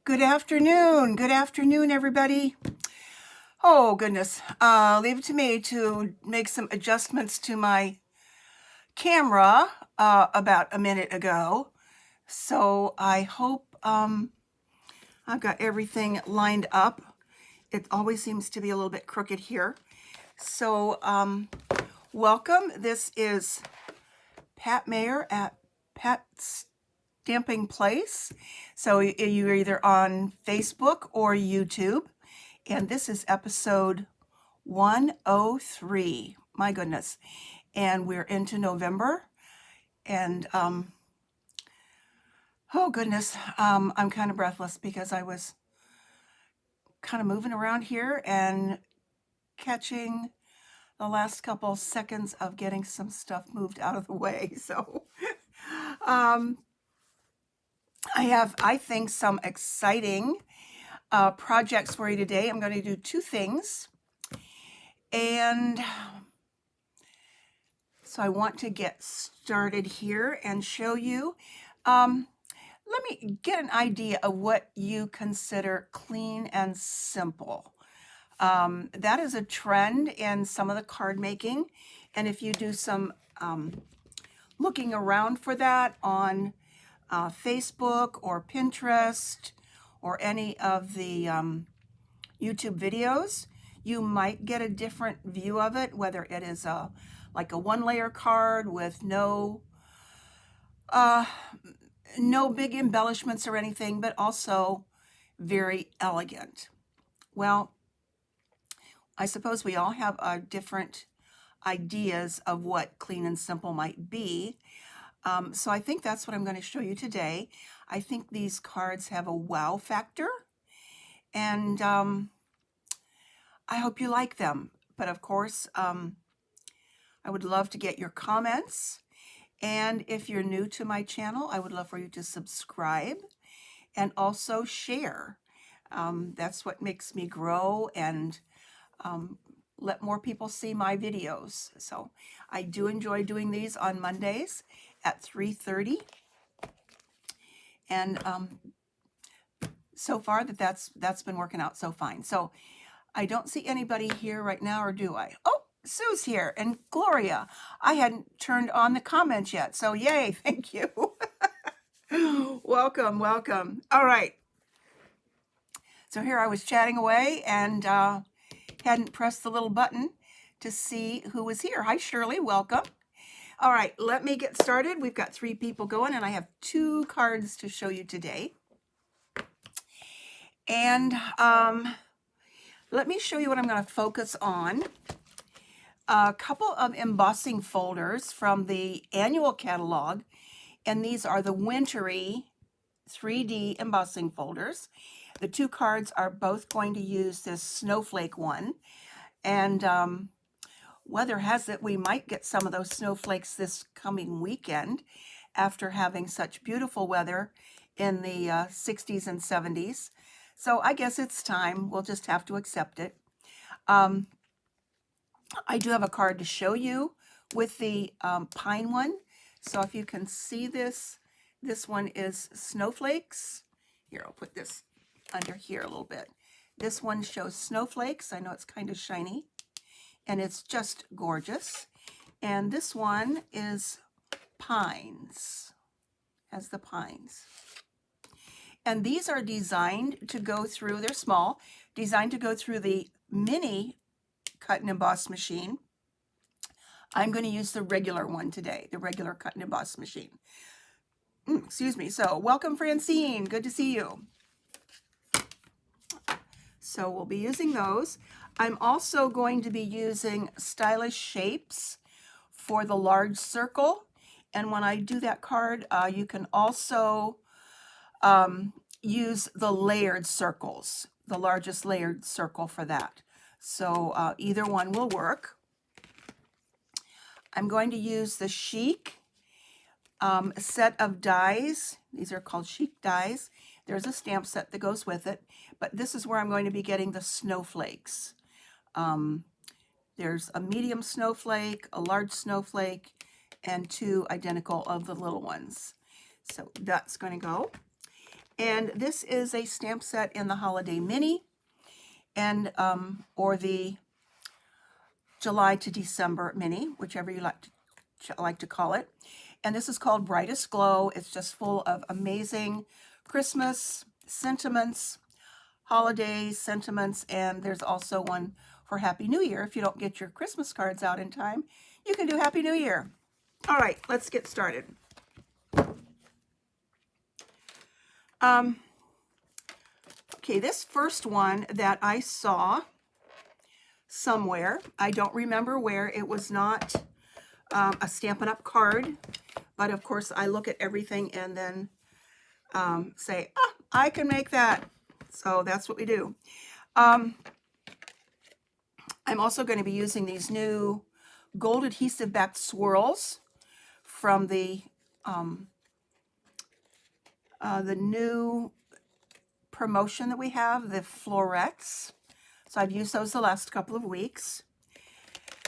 Good afternoon. Good afternoon, everybody. Oh, goodness. Leave it to me to make some adjustments to my camera about a minute ago. So I hope I've got everything lined up. It always seems to be a little bit crooked here. So welcome. This is Pat Mayer at Pat's Stamping Place. So you're either on Facebook or YouTube. And this is episode 103. My goodness. And we're into November. And oh goodness, I'm kind of breathless because I was kind of moving around here and catching the last couple seconds of getting some stuff moved out of the way. So I have, I think, some exciting projects for you today. I'm going to do two things. And so I want to get started here and show you. Let me get an idea of what you consider clean and simple. That is a trend in some of the card making. And if you do some looking around for that on Facebook or Pinterest or any of the YouTube videos, you might get a different view of it, whether it is like a one-layer card with no big embellishments or anything, but also very elegant. Well, I suppose we all have different ideas of what clean and simple might be. So I think that's what I'm going to show you today. I think these cards have a wow factor, and I hope you like them. But of course, I would love to get your comments. And if you're new to my channel, I would love for you to subscribe and also share. That's what makes me grow and let more people see my videos. So I do enjoy doing these on Mondays at 3:30. And so far that's been working out so fine. So I don't see anybody here right now, or do I? Oh, Sue's here, and Gloria. I hadn't turned on the comments yet, so yay, thank you. Welcome, welcome. All right. So here I was chatting away and hadn't pressed the little button to see who was here. Hi, Shirley, welcome. All right, let me get started. We've got 3 people going, and I have 2 cards to show you today. And let me show you what I'm going to focus on. A couple of embossing folders from the annual catalog, and these are the wintry 3D embossing folders. The 2 cards are both going to use this snowflake one, and weather has it we might get some of those snowflakes this coming weekend after having such beautiful weather in the 60s and 70s. So I guess it's time. We'll just have to accept it. I do have a card to show you with the pine one. So if you can see this, this one is snowflakes. Here, I'll put this under here a little bit. This one shows snowflakes. I know it's kind of shiny, and it's just gorgeous. And this one is pines, has the pines. And these are designed to go through, they're small, designed to go through the mini cut and emboss machine. I'm going to use the regular one today, the regular cut and emboss machine. Excuse me. So welcome, Francine. Good to see you. So we'll be using those. I'm also going to be using stylish shapes for the large circle. And when I do that card, you can also use the layered circles, the largest layered circle for that. So either one will work. I'm going to use the chic set of dies. These are called chic dies. There's a stamp set that goes with it, but this is where I'm going to be getting the snowflakes. There's a medium snowflake, a large snowflake, and 2 identical of the little ones. So that's going to go. And this is a stamp set in the Holiday Mini, and or the July to December Mini, whichever you like to call it. And this is called Brightest Glow. It's just full of amazing Christmas sentiments, holiday sentiments, and there's also one for Happy New Year. If you don't get your Christmas cards out in time, you can do Happy New Year. All right, let's get started. Okay, this first one that I saw somewhere, I don't remember where, it was not a Stampin' Up! Card, but of course I look at everything and then say, ah, I can make that. So that's what we do. I'm also going to be using these new gold adhesive backed swirls from the new promotion that we have, the Florets. So I've used those the last couple of weeks.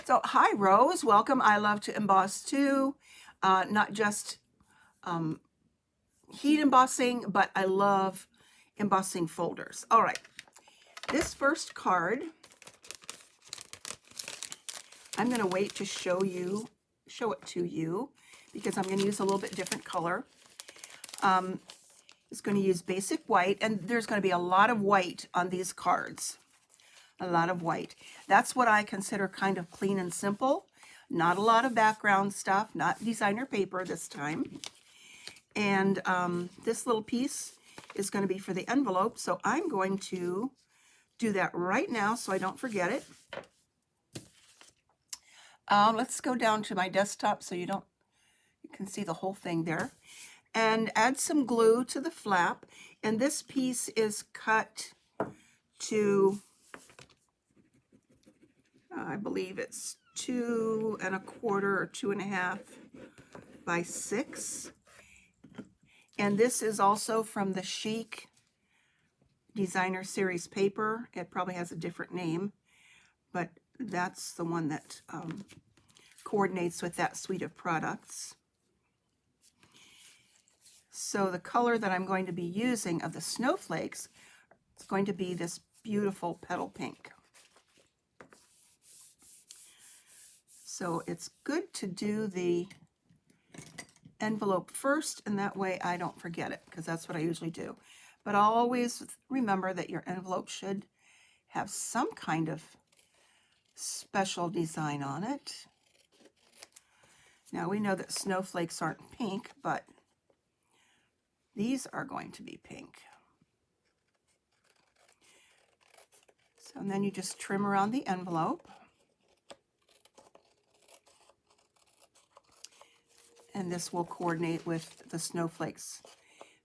So hi Rose, welcome. I love to emboss too, not just heat embossing, but I love embossing folders. All right, this first card, I'm going to wait to show it to you because I'm going to use a little bit different color. It's going to use basic white, and there's going to be a lot of white on these cards. A lot of white. That's what I consider kind of clean and simple. Not a lot of background stuff, not designer paper this time. And this little piece is going to be for the envelope, so I'm going to do that right now so I don't forget it. Let's go down to my desktop so you can see the whole thing there. And add some glue to the flap. And this piece is cut to, I believe it's 2 1/4 or 2 1/2 by 6. And this is also from the Chic Designer Series paper. It probably has a different name, but that's the one that coordinates with that suite of products. So the color that I'm going to be using of the snowflakes is going to be this beautiful petal pink. So it's good to do the envelope first, and that way I don't forget it, because that's what I usually do. But always remember that your envelope should have some kind of special design on it. Now we know that snowflakes aren't pink, but these are going to be pink. So, and then you just trim around the envelope. And this will coordinate with the snowflakes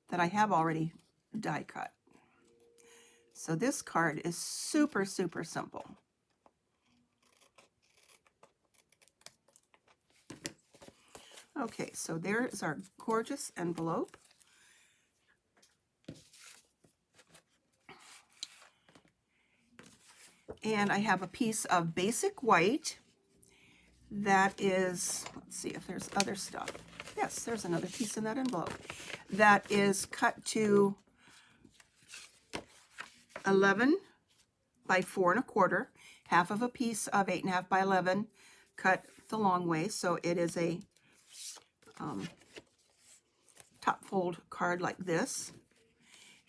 that I have already die cut. So this card is super, super simple. Okay, so there is our gorgeous envelope. And I have a piece of basic white that is, let's see if there's other stuff. Yes, there's another piece in that envelope that is cut to 11 by 4 1/4, half of a piece of 8 1/2 by 11, cut the long way. So it is a top fold card like this,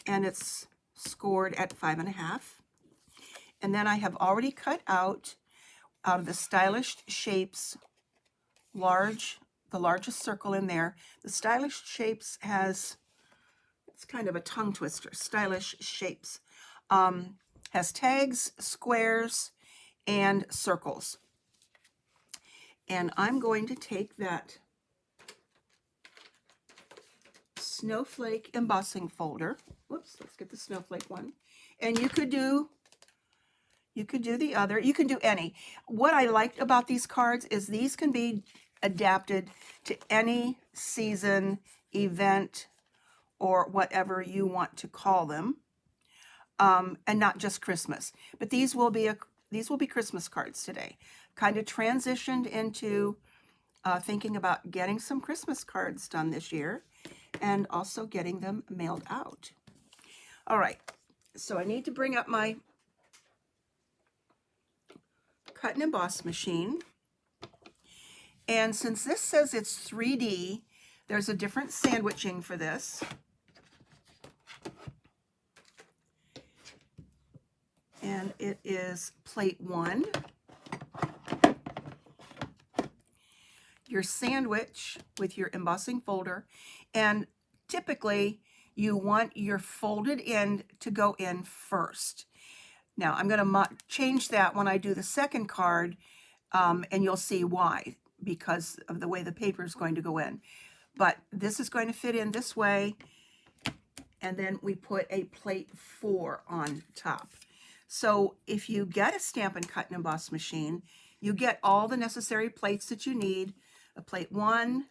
and it's scored at 5 1/2. And then I have already cut out of the Stylish Shapes the largest circle in there. The Stylish Shapes has, it's kind of a tongue twister, Stylish Shapes. Has tags, squares, and circles. And I'm going to take that snowflake embossing folder. Whoops, let's get the snowflake one. And you could do the other. You can do any. What I liked about these cards is these can be adapted to any season, event, or whatever you want to call them, and not just Christmas. But these will be Christmas cards today. Kind of transitioned into thinking about getting some Christmas cards done this year, and also getting them mailed out. All right, so I need to bring up my cut and emboss machine. And since this says it's 3D, there's a different sandwiching for this. And it is plate 1. Your sandwich with your embossing folder, and typically you want your folded end to go in first. Now I'm going to change that when I do the second card, and you'll see why, because of the way the paper is going to go in. But this is going to fit in this way, and then we put a plate 4 on top. So if you get a Stampin' Cut and Emboss machine, you get all the necessary plates that you need. A plate 1,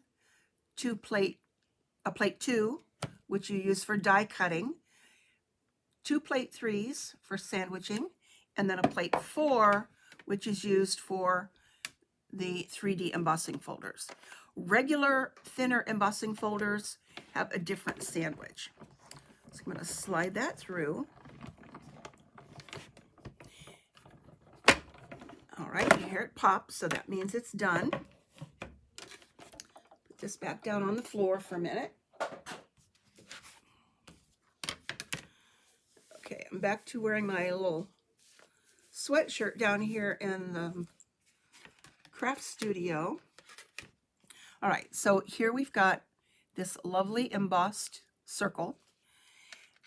a plate 2, which you use for die cutting, 2 plate 3s for sandwiching, and then a plate 4, which is used for the 3D embossing folders. Regular thinner embossing folders have a different sandwich. So I'm going to slide that through. All right, you hear it pop, so that means it's done. Put this back down on the floor for a minute. Okay, I'm back to wearing my little sweatshirt down here in the craft studio. All right, so here we've got this lovely embossed circle.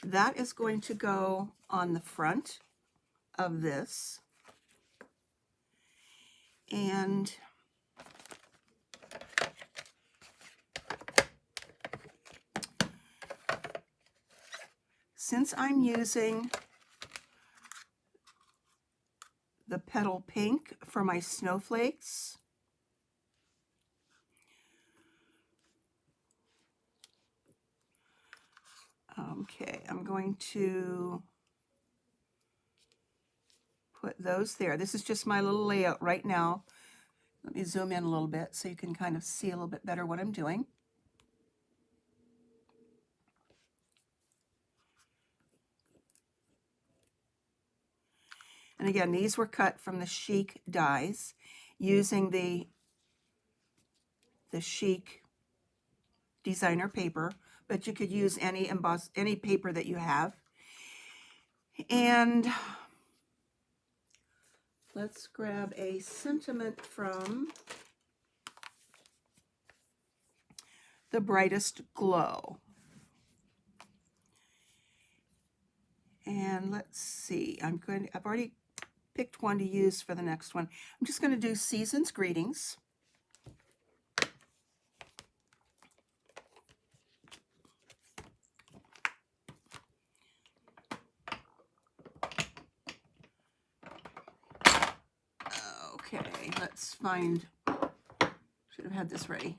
That is going to go on the front of this. And since I'm using the petal pink for my snowflakes, okay, I'm going to put those there. This is just my little layout right now. Let me zoom in a little bit so you can kind of see a little bit better what I'm doing. And again, these were cut from the Chic dies using the Chic designer paper, but you could use any paper that you have. And let's grab a sentiment from The Brightest Glow. And let's see, I've already picked one to use for the next one. I'm just going to do Season's Greetings. Okay, let's find, should have had this ready.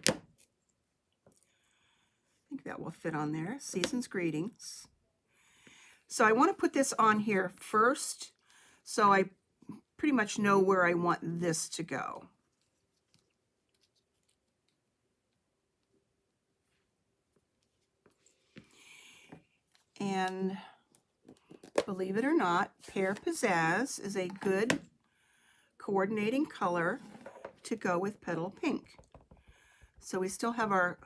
I think that will fit on there, Season's Greetings. So I want to put this on here first, so I pretty much know where I want this to go. And believe it or not, Pear Pizzazz is a good coordinating color to go with Petal Pink. So we still have our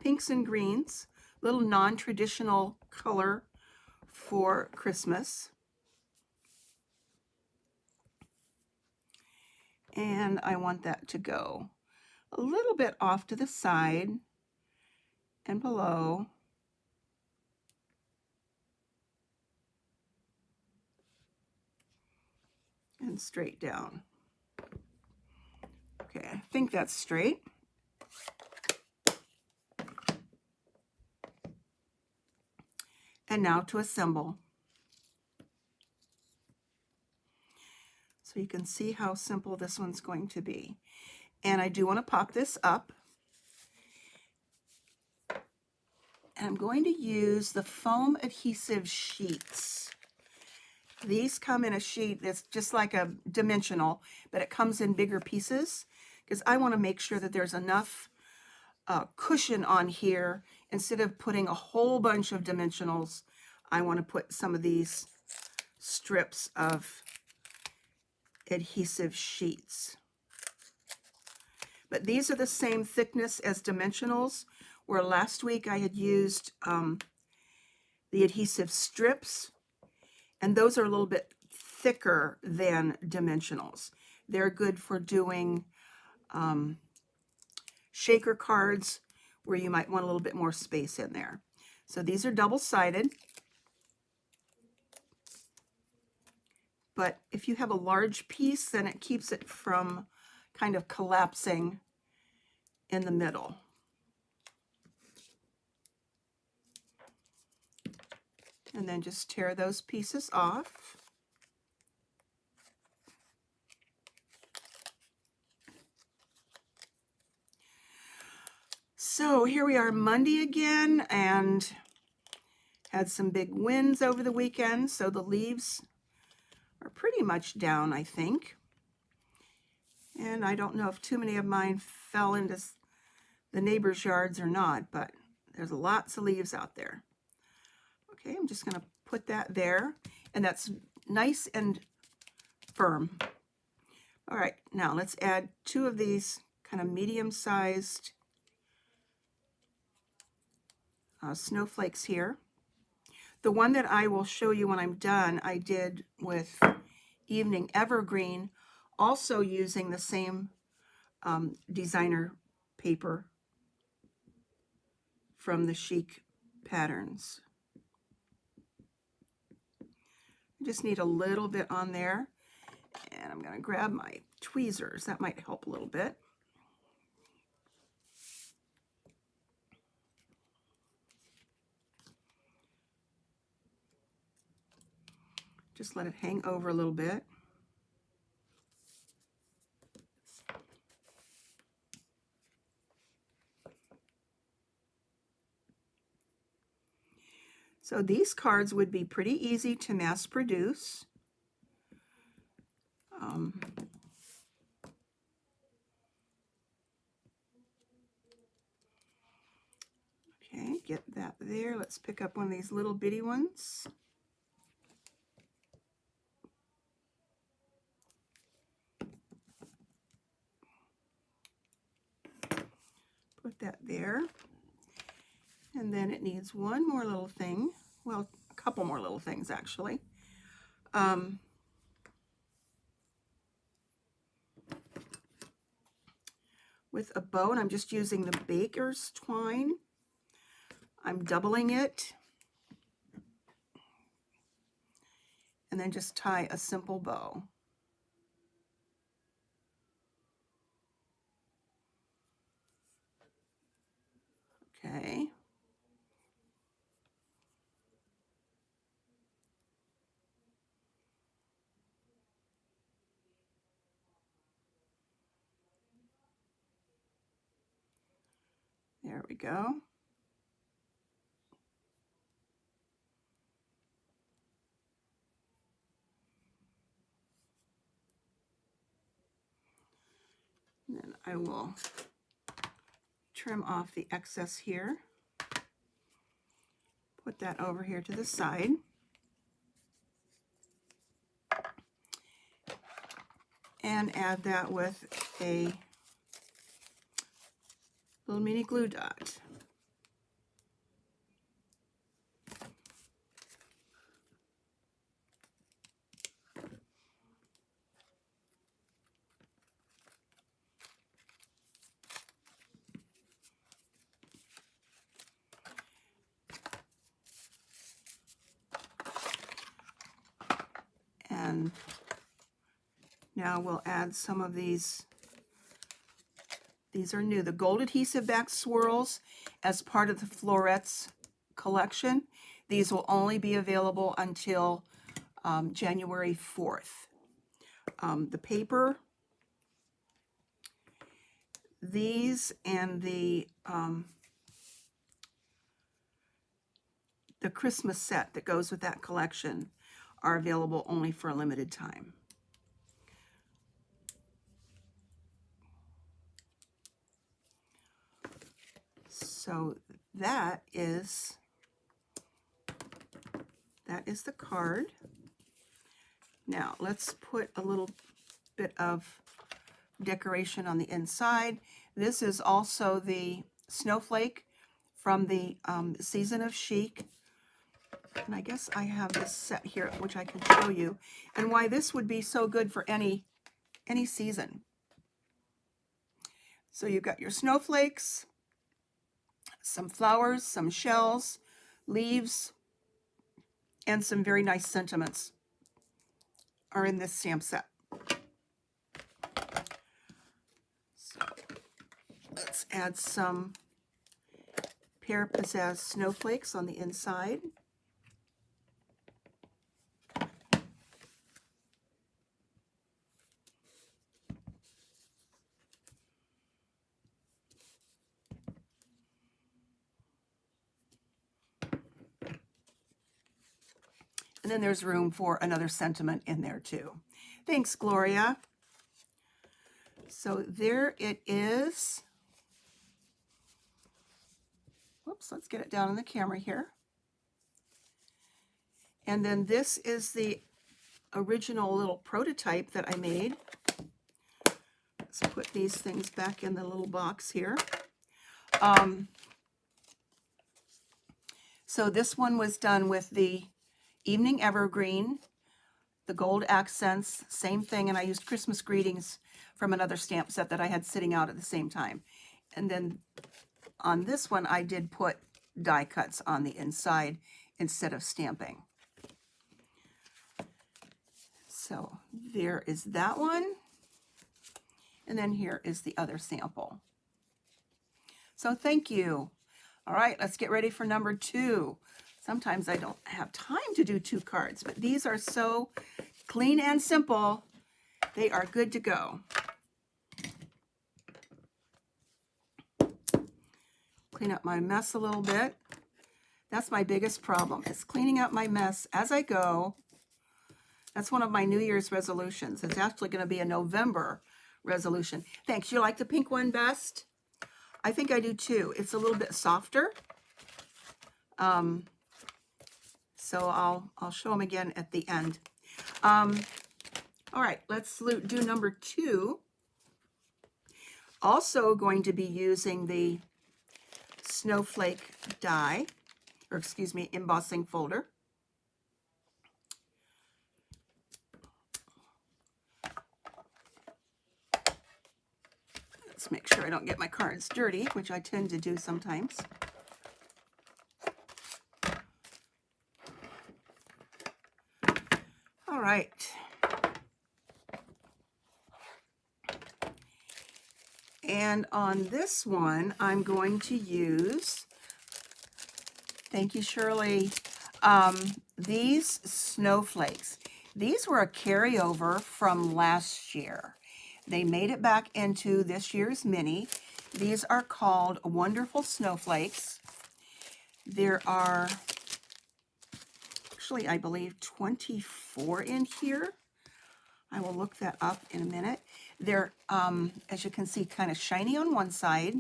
pinks and greens, little non-traditional color for Christmas. And I want that to go a little bit off to the side and below. And straight down. Okay, I think that's straight. And now to assemble. So you can see how simple this one's going to be. And I do want to pop this up. And I'm going to use the foam adhesive sheets. These come in a sheet that's just like a dimensional, but it comes in bigger pieces because I want to make sure that there's enough cushion on here, instead of putting a whole bunch of dimensionals, I want to put some of these strips of adhesive sheets. But these are the same thickness as dimensionals, where last week I had used the adhesive strips, and those are a little bit thicker than dimensionals. They're good for doing shaker cards where you might want a little bit more space in there. So these are double-sided. But if you have a large piece, then it keeps it from kind of collapsing in the middle. And then just tear those pieces off. So here we are Monday again, and had some big winds over the weekend, so the leaves are pretty much down, I think. And I don't know if too many of mine fell into the neighbors' yards or not, but there's lots of leaves out there. Okay, I'm just going to put that there, and that's nice and firm. All right, now let's add 2 of these kind of medium-sized snowflakes here. The one that I will show you when I'm done, I did with Evening Evergreen, also using the same designer paper from the Chic Patterns. I just need a little bit on there, and I'm going to grab my tweezers. That might help a little bit. Just let it hang over a little bit. So these cards would be pretty easy to mass produce. Okay, get that there. Let's pick up one of these little bitty ones. Put that there. And then it needs one more little thing. Well, a couple more little things, actually. With a bow, and I'm just using the baker's twine. I'm doubling it. And then just tie a simple bow. Okay. There we go. And then I will trim off the excess here. Put that over here to the side. And add that with a little mini glue dot. And now we'll add some of these. These are new, the gold adhesive back swirls, as part of the Florets collection. These will only be available until January 4th. The paper, these, and the Christmas set that goes with that collection are available only for a limited time. So that is the card. Now let's put a little bit of decoration on the inside. This is also the snowflake from the Season of Chic. And I guess I have this set here, which I can show you, and why this would be so good for any season. So you've got your snowflakes, some flowers, some shells, leaves, and some very nice sentiments are in this stamp set. So let's add some Pear Pizzazz snowflakes on the inside. And then there's room for another sentiment in there too. Thanks, Gloria. So there it is. Whoops, let's get it down on the camera here. And then this is the original little prototype that I made. Let's put these things back in the little box here. So this one was done with the Evening Evergreen, the gold accents, same thing, and I used Christmas greetings from another stamp set that I had sitting out at the same time. And then on this one, I did put die cuts on the inside instead of stamping. So there is that one. And then here is the other sample. So thank you. All right, let's get ready for number 2. Sometimes I don't have time to do 2 cards, but these are so clean and simple. They are good to go. Clean up my mess a little bit. That's my biggest problem, is cleaning up my mess as I go. That's one of my New Year's resolutions. It's actually going to be a November resolution. Thanks. You like the pink one best? I think I do too. It's a little bit softer. So I'll show them again at the end. All right, let's do number 2. Also going to be using the snowflake die, or excuse me, embossing folder. Let's make sure I don't get my cards dirty, which I tend to do sometimes. All right. And on this one, I'm going to use, thank you, Shirley, these snowflakes. These were a carryover from last year. They made it back into this year's mini. These are called Wonderful Snowflakes. There are actually, I believe, 24 in here. I will look that up in a minute. They're, as you can see, kind of shiny on one side,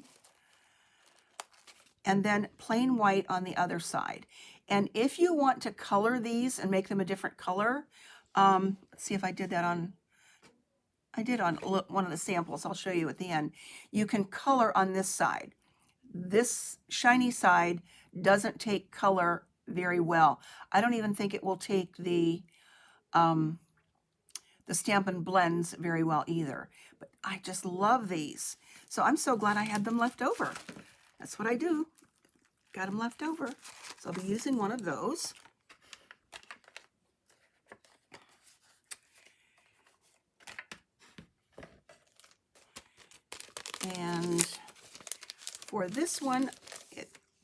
and then plain white on the other side. And if you want to color these and make them a different color, let's see if I did that on, I did on one of the samples. I'll show you at the end. You can color on this side. This shiny side doesn't take color very well. I don't even think it will take the Stampin' Blends very well either. But I just love these. So I'm so glad I had them left over. That's what I do. Got them left over. So I'll be using one of those. And for this one,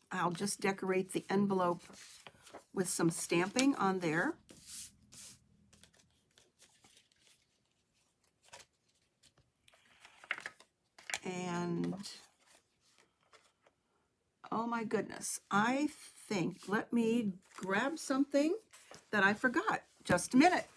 I'll just decorate the envelope with some stamping on there. And oh my goodness, I think, let me grab something that I forgot. Just a minute.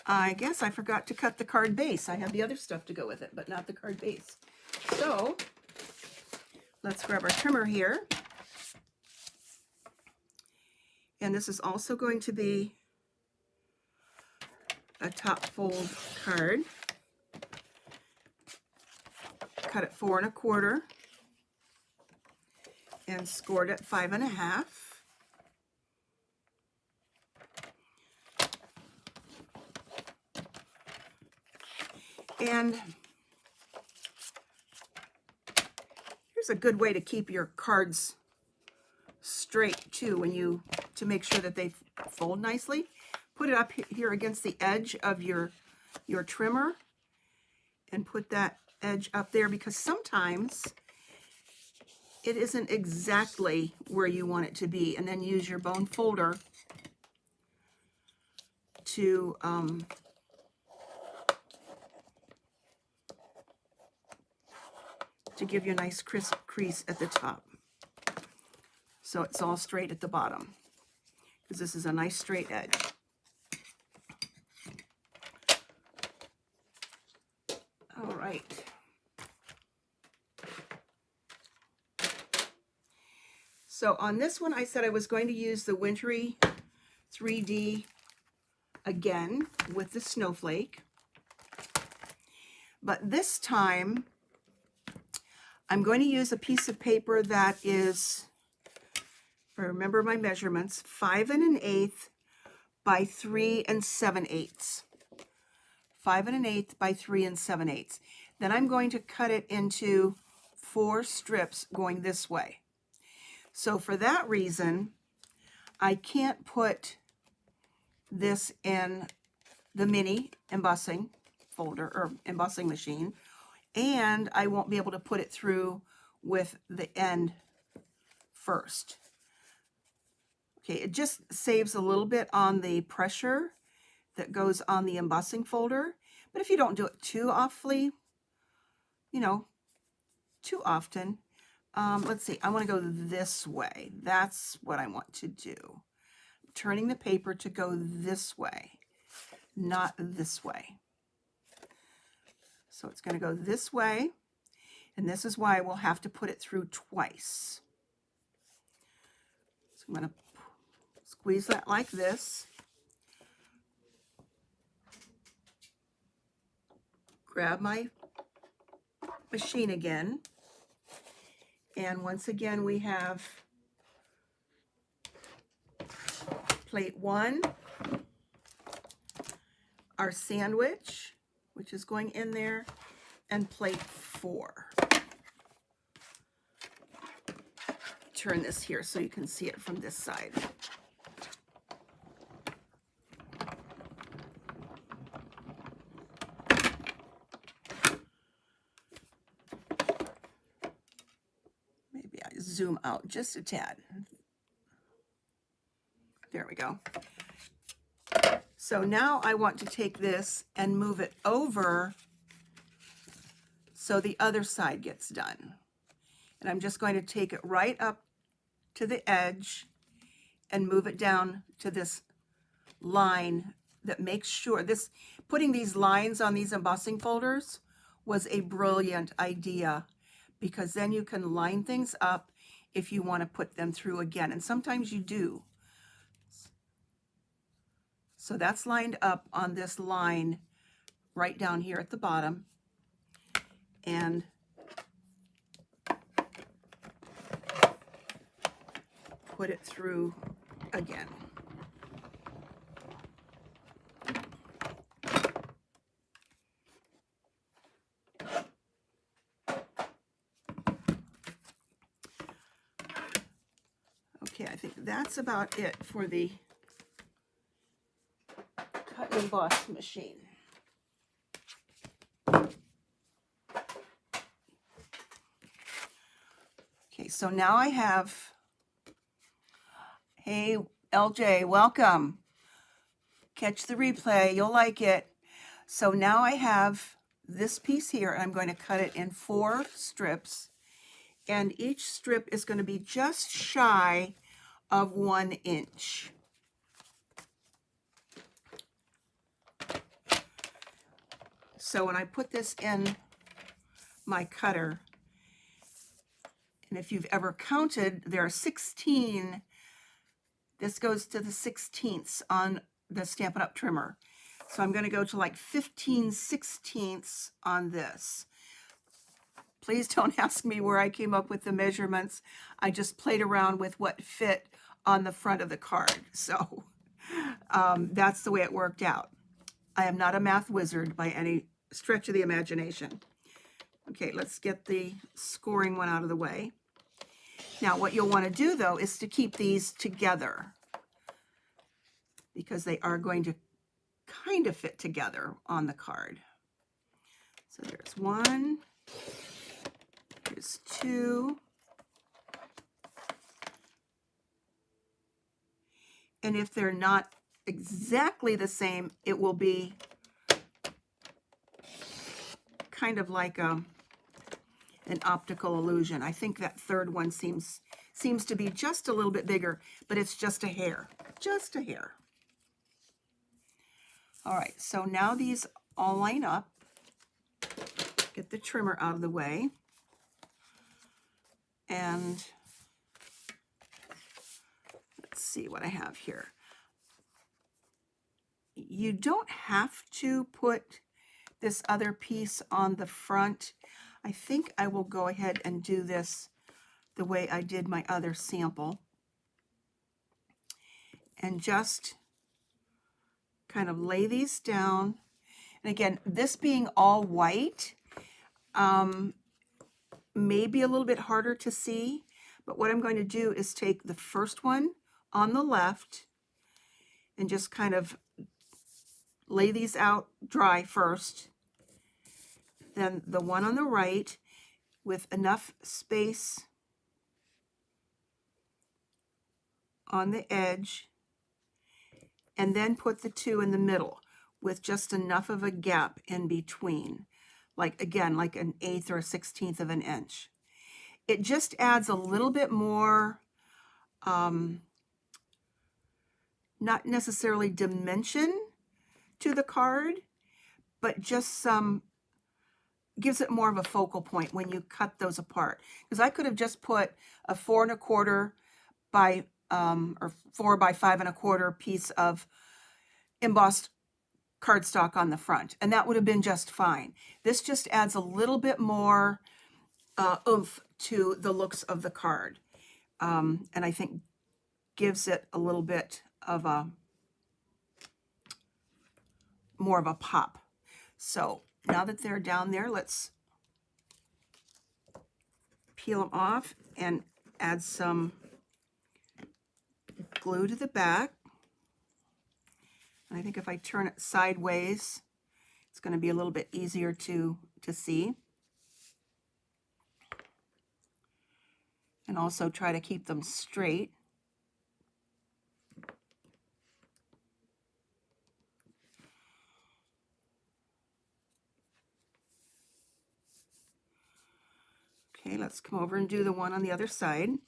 I guess I forgot to cut the card base. I have the other stuff to go with it, but not the card base. So let's grab our trimmer here. And this is also going to be a top fold card. Cut it 4 1/4 and scored at 5 1/2. And here's a good way to keep your cards straight too, to make sure that they fold nicely. Put it up here against the edge of your trimmer and put that edge up there, because sometimes it isn't exactly where you want it to be, and then use your bone folder to give you a nice crisp crease at the top, so it's all straight at the bottom, because this is a nice straight edge. All right. So on this one, I said I was going to use the Wintry 3D again with the snowflake. But this time, I'm going to use a piece of paper that is, if I remember my measurements, 5 1/8 by 3 7/8. 5 1/8 by 3 7/8. Then I'm going to cut it into 4 strips going this way. So for that reason, I can't put this in the mini embossing folder or embossing machine, and I won't be able to put it through with the end first. Okay, it just saves a little bit on the pressure that goes on the embossing folder, but if you don't do it too awfully, too often, let's see, I want to go this way. That's what I want to do. I'm turning the paper to go this way, not this way. So it's going to go this way, and this is why we'll have to put it through twice. So I'm going to squeeze that like this. Grab my machine again. And once again, we have plate 1, our sandwich, which is going in there, and plate 4. Turn this here so you can see it from this side. Maybe I zoom out just a tad. There we go. So now I want to take this and move it over so the other side gets done. And I'm just going to take it right up to the edge and move it down to this line that makes sure this, putting these lines on these embossing folders was a brilliant idea, because then you can line things up if you want to put them through again. And sometimes you do. So that's lined up on this line right down here at the bottom. And put it through again. Okay, I think that's about it for the cut and emboss machine. Okay, so now I have, hey LJ, welcome. Catch the replay, you'll like it. So now I have this piece here, and I'm going to cut it in 4 strips, and each strip is going to be just shy of 1 inch. So when I put this in my cutter, and if you've ever counted, there are 16. This goes to the 16ths on the Stampin' Up! Trimmer. So I'm going to go to like 15/16 on this. Please don't ask me where I came up with the measurements. I just played around with what fit on the front of the card. So that's the way it worked out. I am not a math wizard by any stretch of the imagination. Okay, let's get the scoring one out of the way. Now what you'll want to do though is to keep these together, because they are going to kind of fit together on the card. So there's one, there's two, and if they're not exactly the same, it will be kind of like an optical illusion. I think that third one seems to be just a little bit bigger, but it's just a hair, just a hair. All right, so now these all line up. Get the trimmer out of the way. And let's see what I have here. You don't have to put this other piece on the front. I think I will go ahead and do this the way I did my other sample. And just kind of lay these down. And again, this being all white, may be a little bit harder to see, but what I'm going to do is take the first one on the left and just kind of lay these out dry first. Then the one on the right with enough space on the edge, and then put the two in the middle with just enough of a gap in between. Like, again, like an 1/8 or a 1/16 of an inch. It just adds a little bit more, not necessarily dimension to the card, but just gives it more of a focal point when you cut those apart. Because I could have just put a 4 1/4 by, or 4 by 5 1/4 piece of embossed cardstock on the front, and that would have been just fine. This just adds a little bit more oomph to the looks of the card, and I think gives it a little bit of a more of a pop. So now that they're down there, let's peel them off and add some glue to the back. And I think if I turn it sideways, it's going to be a little bit easier to see. And also try to keep them straight. Okay, let's come over and do the one on the other side.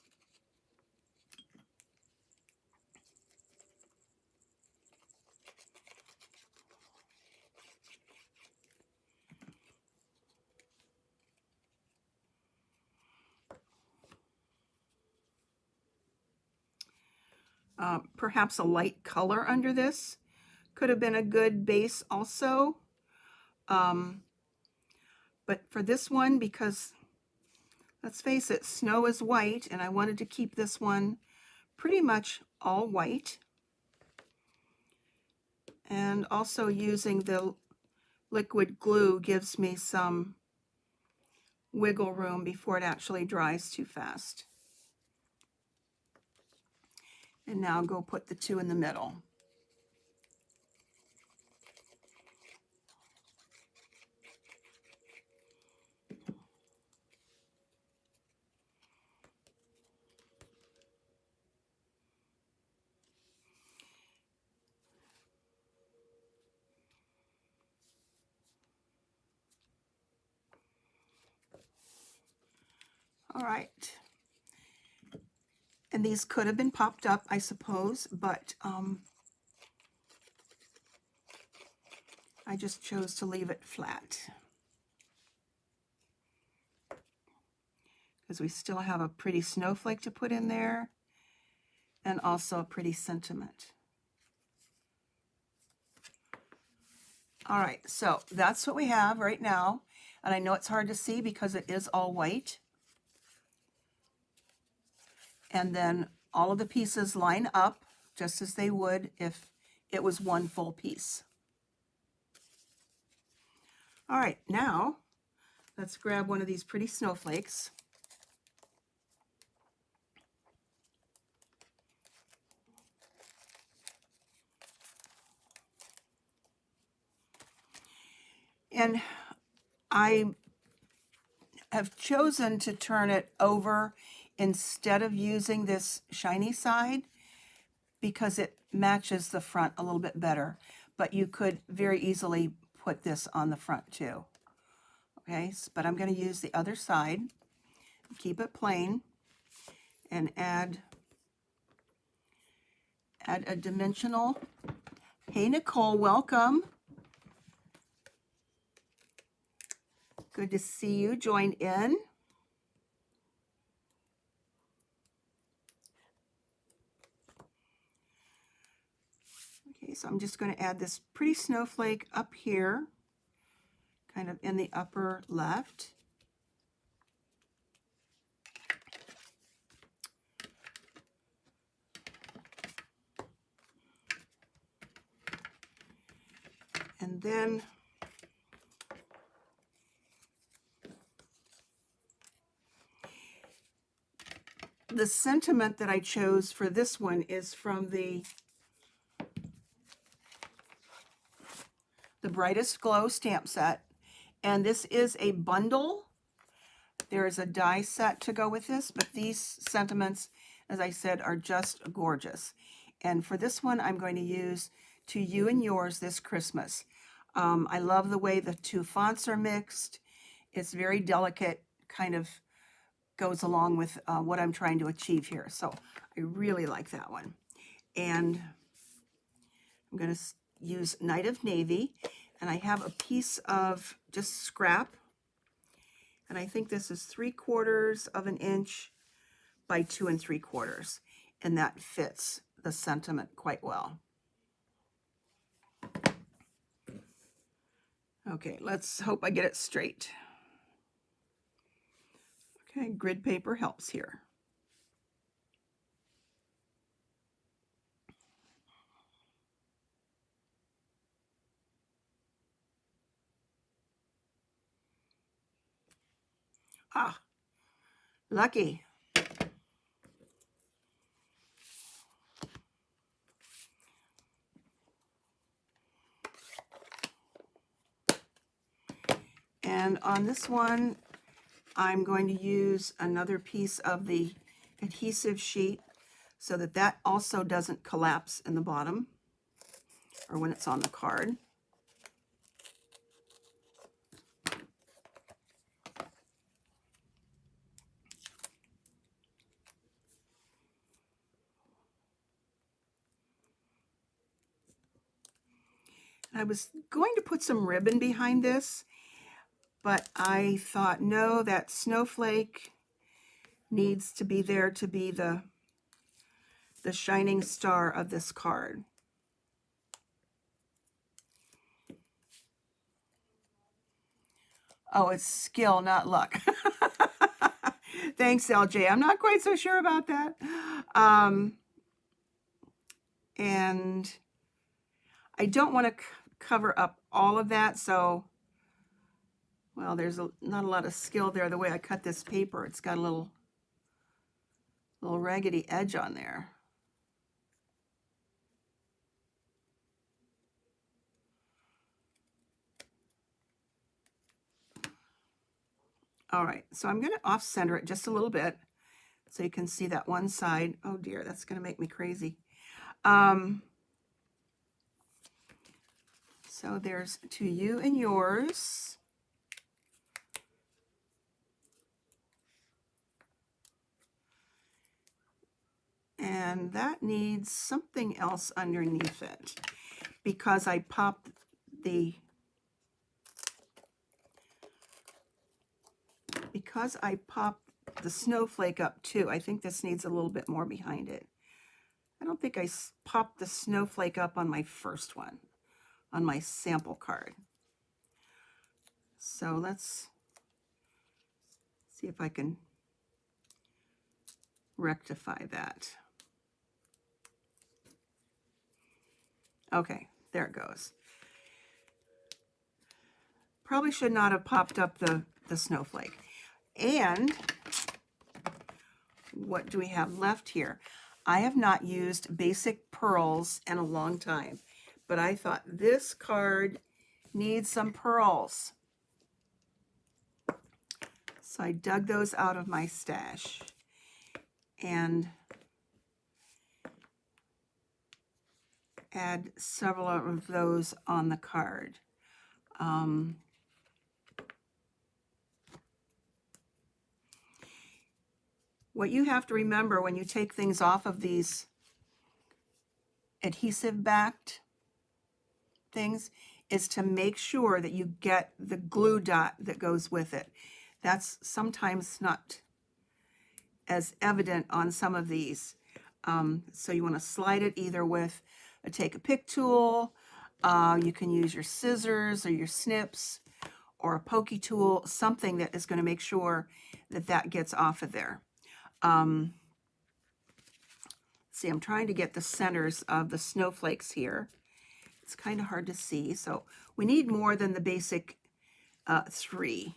Perhaps a light color under this could have been a good base also. But for this one, because let's face it, snow is white, and I wanted to keep this one pretty much all white. And also using the liquid glue gives me some wiggle room before it actually dries too fast. And now go put the two in the middle. All right. And these could have been popped up, I suppose, but I just chose to leave it flat because we still have a pretty snowflake to put in there and also a pretty sentiment. All right, so that's what we have right now. And I know it's hard to see because it is all white. And then all of the pieces line up just as they would if it was one full piece. All right, now let's grab one of these pretty snowflakes. And I have chosen to turn it over instead of using this shiny side because it matches the front a little bit better. But you could very easily put this on the front too. Okay, but I'm going to use the other side, keep it plain, and add a dimensional. Hey Nicole, welcome. Good to see you join in. Okay, so I'm just going to add this pretty snowflake up here, kind of in the upper left. And then the sentiment that I chose for this one is from the Brightest Glow stamp set. And this is a bundle. There is a die set to go with this, but these sentiments, as I said, are just gorgeous. And for this one, I'm going to use To You and Yours This Christmas. I love the way the two fonts are mixed. It's very delicate, kind of goes along with what I'm trying to achieve here. So I really like that one. And I'm going to use Night of Navy. And I have a piece of just scrap. And I think this is 3/4 of an inch by 2 3/4. And that fits the sentiment quite well. Okay, let's hope I get it straight. Okay, grid paper helps here. Ah, lucky. And on this one, I'm going to use another piece of the adhesive sheet so that that also doesn't collapse in the bottom or when it's on the card. I was going to put some ribbon behind this, but I thought, no, that snowflake needs to be there to be the shining star of this card. Oh, it's skill, not luck. Thanks, LJ. I'm not quite so sure about that. And I don't want to cover up all of that, so, well, there's not a lot of skill there. The way I cut this paper, it's got a little raggedy edge on there. All right, so I'm going to off-center it just a little bit so you can see that one side. Oh dear, that's going to make me crazy. So there's To You and Yours. And that needs something else underneath it because I popped the because I popped the snowflake up too, I think this needs a little bit more behind it. I don't think I popped the snowflake up on my first one, on my sample card. So let's see if I can rectify that. Okay, there it goes. Probably should not have popped up the snowflake. And what do we have left here? I have not used basic pearls in a long time, but I thought this card needs some pearls. So I dug those out of my stash and add several of those on the card. What you have to remember when you take things off of these adhesive backed things is to make sure that you get the glue dot that goes with it. That's sometimes not as evident on some of these. So you want to slide it either with a take a pick tool, you can use your scissors or your snips or a pokey tool, something that is going to make sure that that gets off of there. See, I'm trying to get the centers of the snowflakes here. It's kind of hard to see, so we need more than the basic 3.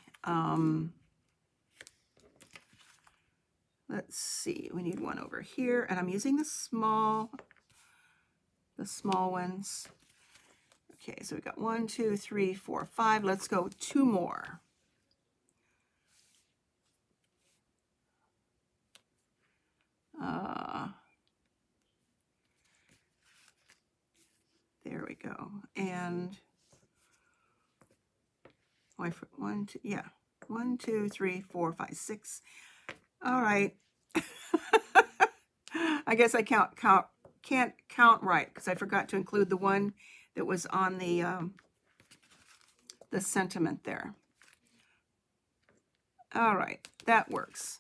Let's see, we need one over here, and I'm using the small ones. Okay, so we got 1, 2, 3, 4, 5. Let's go 2 more. There we go. And 1, 2, yeah, 1, 2, 3, 4, 5, 6. All right. I guess I can't count right because I forgot to include the one that was on the sentiment there. All right, that works.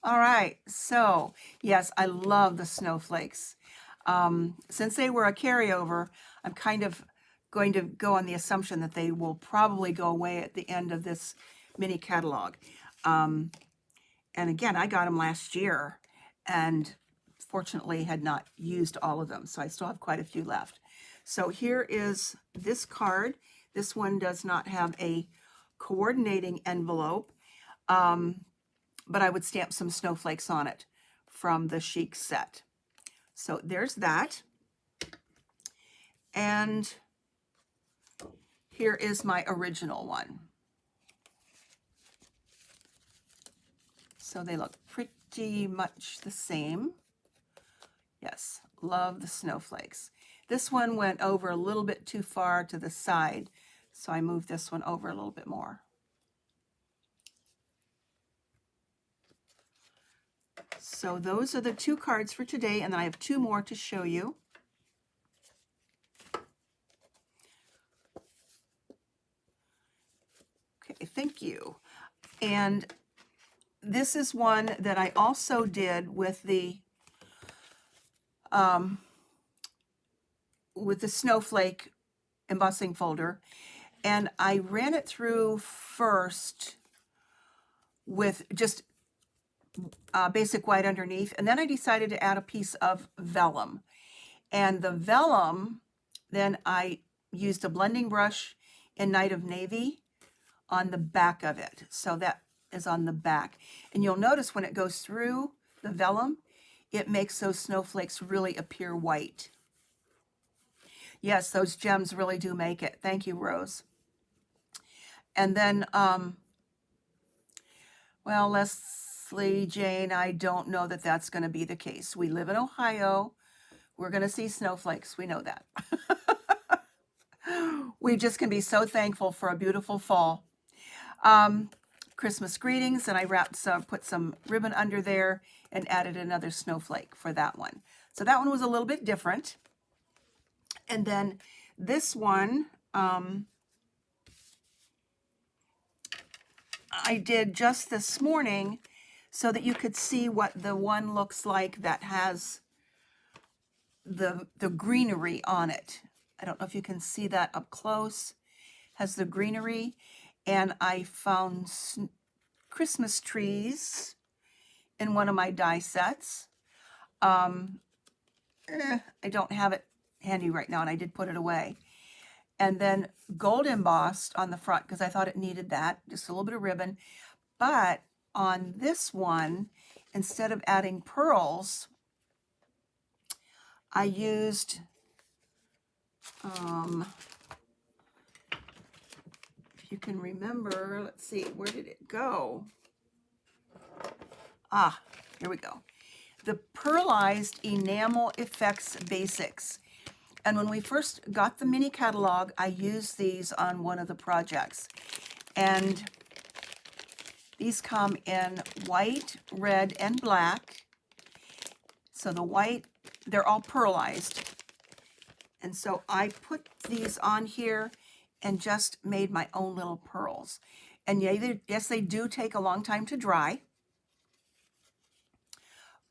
All right, so yes, I love the snowflakes. Since they were a carryover, I'm kind of going to go on the assumption that they will probably go away at the end of this mini catalog. And again, I got them last year and fortunately had not used all of them, so I still have quite a few left. So here is this card. This one does not have a coordinating envelope, but I would stamp some snowflakes on it from the Chic set. So there's that. And here is my original one. So they look pretty much the same. Yes, love the snowflakes. This one went over a little bit too far to the side, so I moved this one over a little bit more. So those are the 2 cards for today, and then I have 2 more to show you. Okay, thank you. And this is one that I also did with the snowflake embossing folder, and I ran it through first with just basic white underneath, and then I decided to add a piece of vellum. And the vellum, then I used a blending brush in Night of Navy on the back of it. So that is on the back. And you'll notice when it goes through the vellum, it makes those snowflakes really appear white. Yes, those gems really do make it. Thank you, Rose. And then, well, Leslie Jane, I don't know that that's going to be the case. We live in Ohio. We're going to see snowflakes. We know that. We just can be so thankful for a beautiful fall. Christmas greetings, and I put some ribbon under there and added another snowflake for that one. So that one was a little bit different. And then this one, I did just this morning so that you could see what the one looks like that has the greenery on it. I don't know if you can see that up close. Has the greenery, and I found Christmas trees in one of my die sets. I don't have it handy right now, and I did put it away. And then gold embossed on the front because I thought it needed that, just a little bit of ribbon. But on this one, instead of adding pearls, I used if you can remember, let's see, where did it go? Ah, here we go. The Pearlized Enamel Effects Basics. And when we first got the mini catalog, I used these on one of the projects. And these come in white, red, and black. So the white, they're all pearlized. And so I put these on here and just made my own little pearls. And yes, they do take a long time to dry.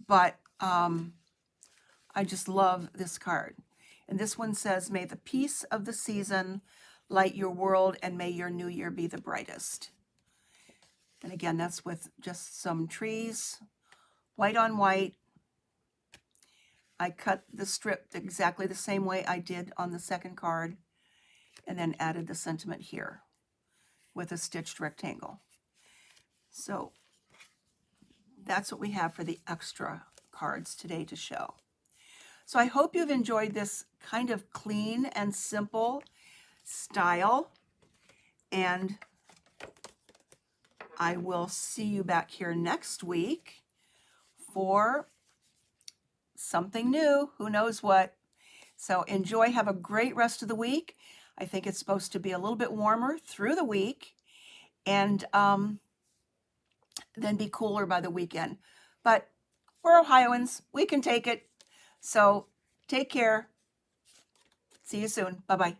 But I just love this card. And this one says, may the peace of the season light your world, and may your new year be the brightest. And again, that's with just some trees, white on white. I cut the strip exactly the same way I did on the second card, and then added the sentiment here with a stitched rectangle. So that's what we have for the extra cards today to show. So I hope you've enjoyed this kind of clean and simple style, and I will see you back here next week for something new. Who knows what? So enjoy. Have a great rest of the week. I think it's supposed to be a little bit warmer through the week, and then be cooler by the weekend. But we're Ohioans. We can take it. So take care. See you soon. Bye-bye.